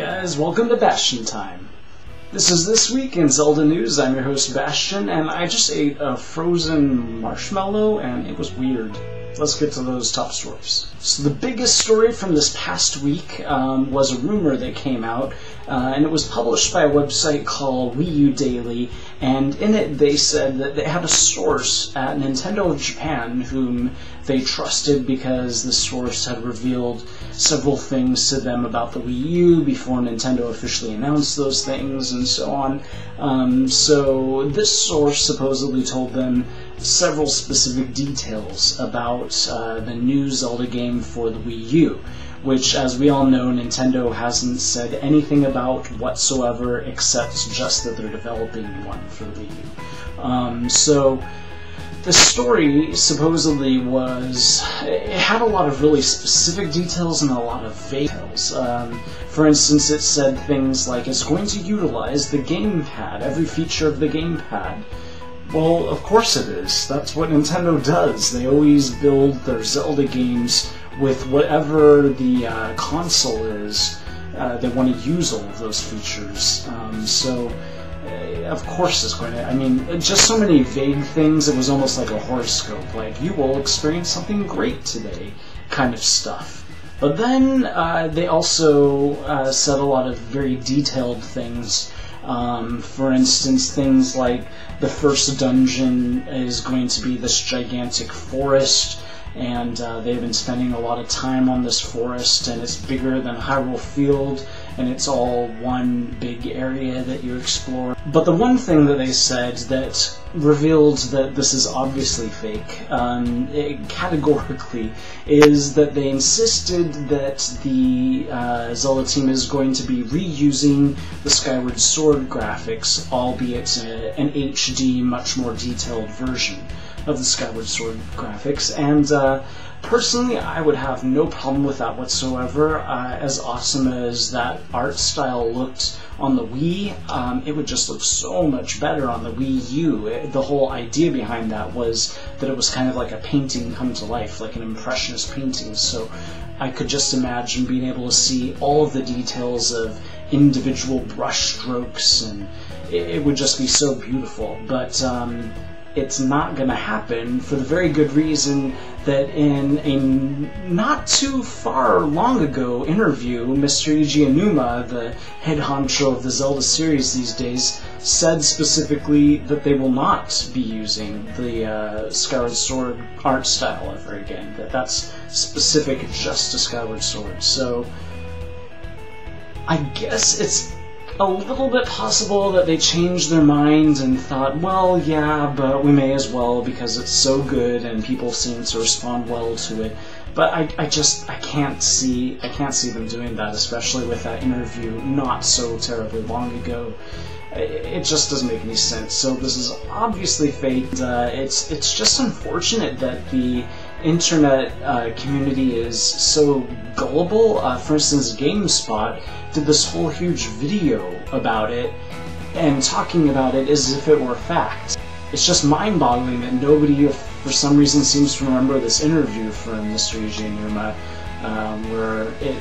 guys, welcome to Bastian time. This is This Week in Zelda News. I'm your host Bastian, and I just ate a frozen marshmallow and it was weird. Let's get to those top stories. So the biggest story from this past week was a rumor that came out, and it was published by a website called Wii U Daily, and in it they said that they had a source at Nintendo of Japan whom they trusted because the source had revealed several things to them about the Wii U before Nintendo officially announced those things and so on. So this source supposedly told them several specific details about the new Zelda game for the Wii U, which, as we all know, Nintendo hasn't said anything about whatsoever except just that they're developing one for the Wii U. So the story supposedly it had a lot of really specific details and a lot of vague details. For instance, it said things like it's going to utilize the gamepad, every feature of the gamepad. Well, of course it is. That's what Nintendo does. They always build their Zelda games with whatever the console is. They want to use all of those features. Of course it's going to... I mean, just so many vague things, it was almost like a horoscope. Like, you will experience something great today kind of stuff. But then they also said a lot of very detailed things. For instance, things like the first dungeon is going to be this gigantic forest, and they've been spending a lot of time on this forest, and it's bigger than Hyrule Field, and it's all one big area that you explore. But the one thing that they said that revealed that this is obviously fake, categorically, is that they insisted that the Zelda team is going to be reusing the Skyward Sword graphics, albeit an HD, much more detailed version of the Skyward Sword graphics, and personally I would have no problem with that whatsoever. As awesome as that art style looked on the Wii, it would just look so much better on the Wii U. The whole idea behind that was that it was kind of like a painting come to life, like an impressionist painting, so I could just imagine being able to see all of the details of individual brush strokes, and it would just be so beautiful. But it's not going to happen for the very good reason that in a not too far long ago interview, Mr. Eiji Aonuma, the head honcho of the Zelda series these days, said specifically that they will not be using the Skyward Sword art style ever again, that's specific just to Skyward Sword. So I guess it's a little bit possible that they changed their mind and thought, well, yeah, but we may as well because it's so good and people seem to respond well to it. But I can't see them doing that, especially with that interview not so terribly long ago. It just doesn't make any sense. So this is obviously fake. It's just unfortunate that the internet community is so gullible. For instance, GameSpot did this whole huge video about it and talking about it as if it were fact. It's just mind-boggling that nobody, for some reason, seems to remember this interview from Mr. Eiji Aonuma, where it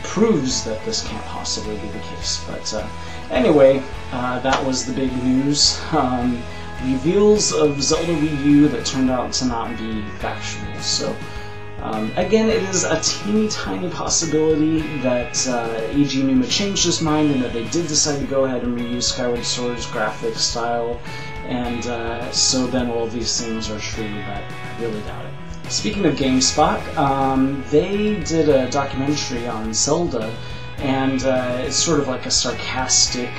proves that this can't possibly be the case. But anyway, that was the big news. Reveals of Zelda Wii U that turned out to not be factual. So again, it is a teeny tiny possibility that Eiji Aonuma changed his mind and that they did decide to go ahead and reuse Skyward Sword's graphic style, and so then all of these things are true, but I really doubt it. Speaking of GameSpot, they did a documentary on Zelda, and it's sort of like a sarcastic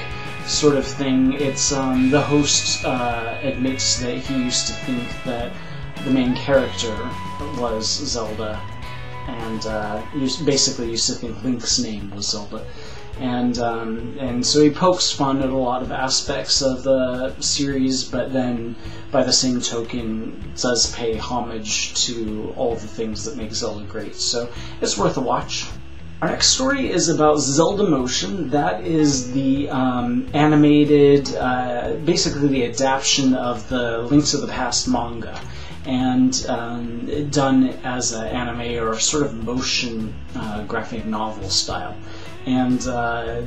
sort of thing. It's the host admits that he used to think that the main character was Zelda, and basically used to think Link's name was Zelda, and so he pokes fun at a lot of aspects of the series, but then by the same token does pay homage to all the things that make Zelda great. So it's worth a watch. Our next story is about Zeldamotion. That is the animated, basically the adaptation of the Link to the Past manga, and done as an anime or sort of motion graphic novel style. and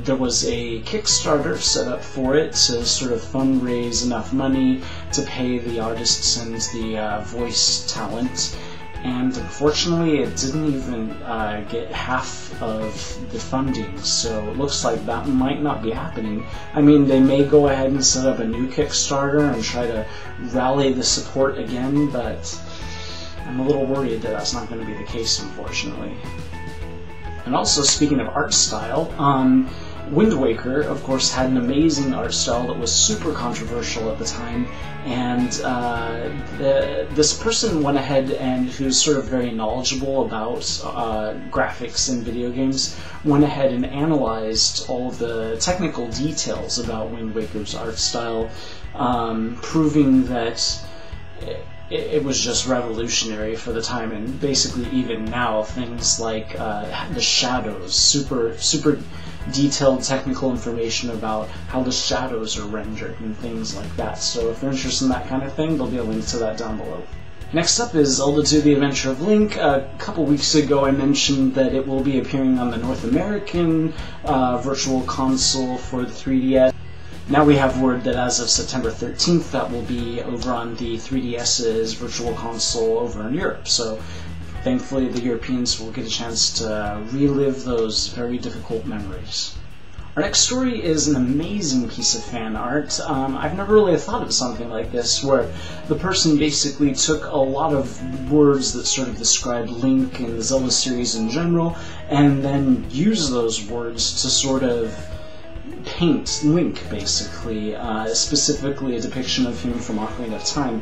there was a Kickstarter set up for it to sort of fundraise enough money to pay the artists and the voice talent. And unfortunately, it didn't even get half of the funding, so it looks like that might not be happening. I mean, they may go ahead and set up a new Kickstarter and try to rally the support again, but I'm a little worried that that's not going to be the case, unfortunately. And also, speaking of art style, Wind Waker, of course, had an amazing art style that was super controversial at the time, and this person went ahead and, who's sort of very knowledgeable about graphics in video games, went ahead and analyzed all of the technical details about Wind Waker's art style, proving that it was just revolutionary for the time, and basically even now things like the shadows, super detailed technical information about how the shadows are rendered and things like that. So if you're interested in that kind of thing, there'll be a link to that down below. Next up is Zelda II: The Adventure of Link. A couple weeks ago I mentioned that it will be appearing on the North American Virtual Console for the 3DS. Now we have word that as of September 13th, that will be over on the 3DS's Virtual Console over in Europe. So thankfully the Europeans will get a chance to relive those very difficult memories. Our next story is an amazing piece of fan art. I've never really thought of something like this, where the person basically took a lot of words that sort of describe Link and the Zelda series in general, and then used those words to sort of paint Link, basically, specifically a depiction of him from Ocarina of Time.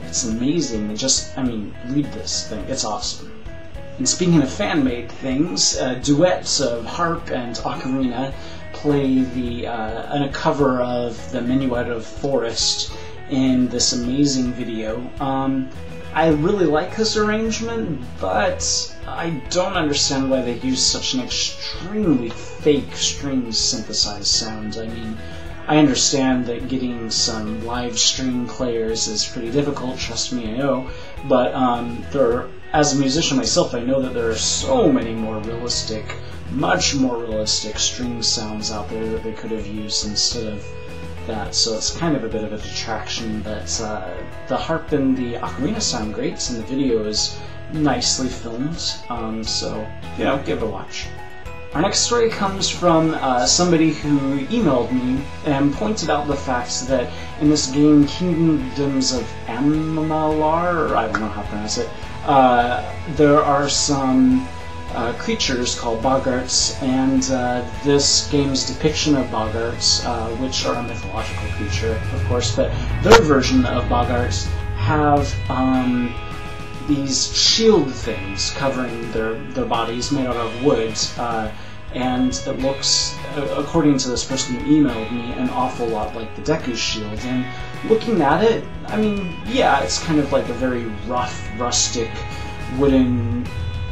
It's amazing. Read this thing. It's awesome. And speaking of fan-made things, duets of harp and ocarina play a cover of the Minuet of Forest in this amazing video. I really like this arrangement, but I don't understand why they use such an extremely fake string synthesized sound. I mean, I understand that getting some live string players is pretty difficult, trust me, I know, but as a musician myself, I know that there are so many more realistic, much more realistic string sounds out there that they could have used instead of that, so it's kind of a bit of a detraction, but the harp and the ocarina sound great, and the video is nicely filmed, so, give it a watch. Our next story comes from somebody who emailed me and pointed out the fact that in this game, Kingdoms of Amalur, or I don't know how to pronounce it, there are some creatures called boggarts, and this game's depiction of boggarts, which are a mythological creature, of course, but their version of boggarts have these shield things covering their bodies made out of wood, and it looks, according to this person who emailed me, an awful lot like the Deku shield. And looking at it, I mean, yeah, it's kind of like a very rough, rustic, wooden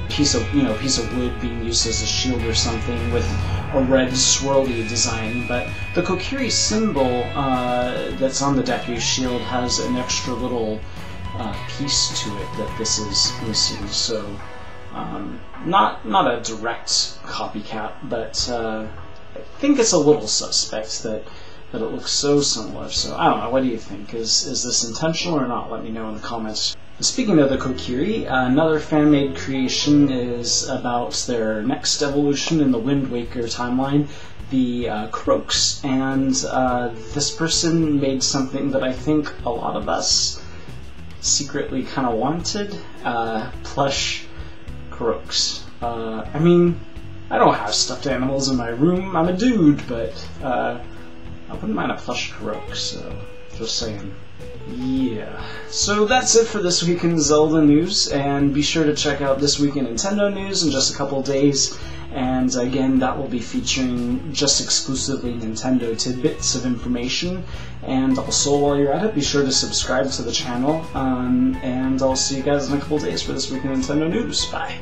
piece of wood being used as a shield or something with a red swirly design, but the Kokiri symbol that's on the Deku shield has an extra little piece to it that this is missing, so not a direct copycat, but I think it's a little suspect that it looks so similar. So I don't know, what do you think? Is this intentional or not? Let me know in the comments. Speaking of the Kokiri, another fan-made creation is about their next evolution in the Wind Waker timeline, the Koroks, and this person made something that I think a lot of us secretly kind of wanted, plush Koroks. I mean, I don't have stuffed animals in my room, I'm a dude, but I wouldn't mind a plush Korok, so just saying. Yeah, so that's it for this week in Zelda news, and be sure to check out This Week in Nintendo News in just a couple days, and again, that will be featuring just exclusively Nintendo tidbits of information, and also while you're at it, be sure to subscribe to the channel, and I'll see you guys in a couple days for This Week in Nintendo News. Bye!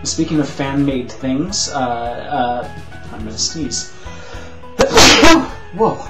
Speaking of fan-made things, I'm gonna sneeze. Whoa.